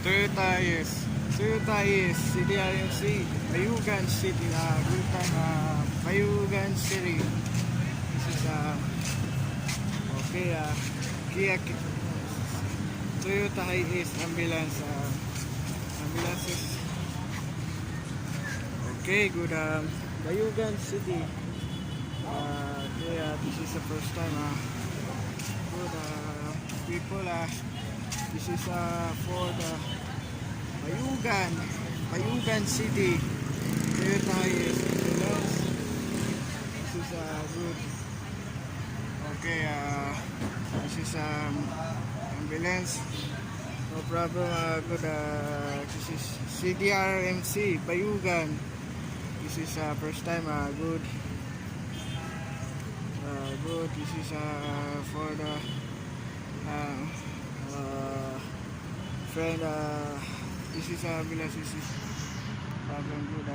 Toyota is CDRMC, Bayugan City, good time, Bayugan City. This is okay, Kia, Toyota is ambulance, ambulances. Okay, good, Bayugan City. Okay, this is the first time, good, people, this is for the Bayugan City. Toyota is ambulance. This is good. Okay, this is ambulance. No problem. Good. This is CDRMC Bayugan. This is first time. Good. Good. This is for the friend. This is ambulance. This is problem. Good.